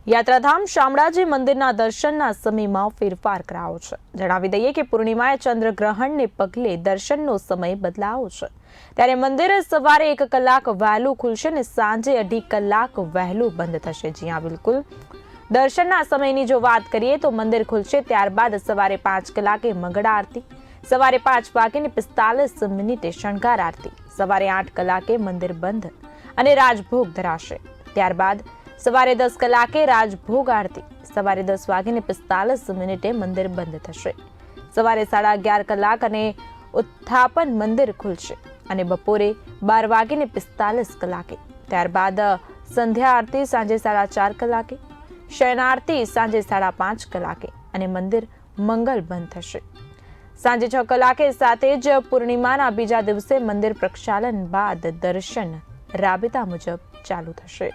યાત્રાધામ શામળાજી મંદિરના દર્શનના સમયમાં ફેરફાર કરાયો છે। જણાવી દઈએ કે પૂર્ણિમાએ ચંદ્રગ્રહણને પગલે દર્શનનો સમય બદલાયો છે, ત્યારે મંદિર સવારે 1 કલાક વહેલું ખુલશે અને સાંજે 2.5 કલાક વહેલું બંધ થશે। જ્યાં બિલકુલ દર્શનના સમયની જો વાત કરીએ તો મંદિર ખુલશે ત્યારબાદ સવારે 5 કલાકે મંગળા આરતી, સવારે 5:45 શણગાર આરતી, સવારે 8 કલાકે મંદિર બંધ અને રાજભોગ ધરાશે। ત્યારબાદ સવારે 10 કલાકે રાજભોગ આરતી, સવારે 10:45 મંદિર બંધ થશે, સવારે 11:30 કલાક અને ઉત્થાપન મંદિર ખુલશે અને બપોરે 12:45 કલાકે। ત્યારબાદ સંધ્યા આરતી સાંજે 4:30 કલાકે, શયન આરતી સાંજે 5:30 કલાકે અને મંદિર મંગલ બંધ થશે। સાંજે 6 કલાકે સાથે જ પૂર્ણિમાના બીજા દિવસે મંદિર પ્રક્ષાલન બાદ દર્શન રાબેતા મુજબ ચાલુ થશે।